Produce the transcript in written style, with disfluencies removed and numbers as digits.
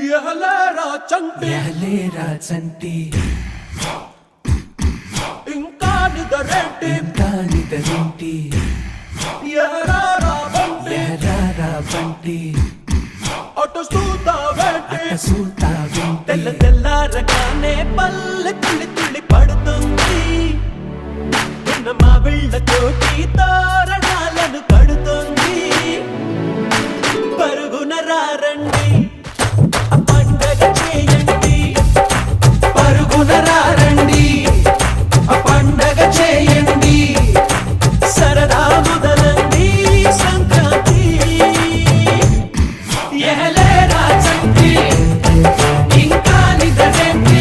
ఎహలేరా చంటి ఎహలేరా చంటి ఇంకా నిదరేంటి ఎహరారా బంటి ఎహరారా బంటి అటు సూతావేంటి తెల్ల తెల్లారగానే పల్లె తుళ్ళి తుళ్ళి పడుతుంది ఉన్న మా వీళ్ళతోటి తోరణాలను కడుతుంది పరుగున రారండి పండగ చేయండి పరుగున రారండి పండగ చేయండి సరదా మొదలండి సంక్రాంతి ఎహలేరా చంటి ఇంకా నిదరేంటి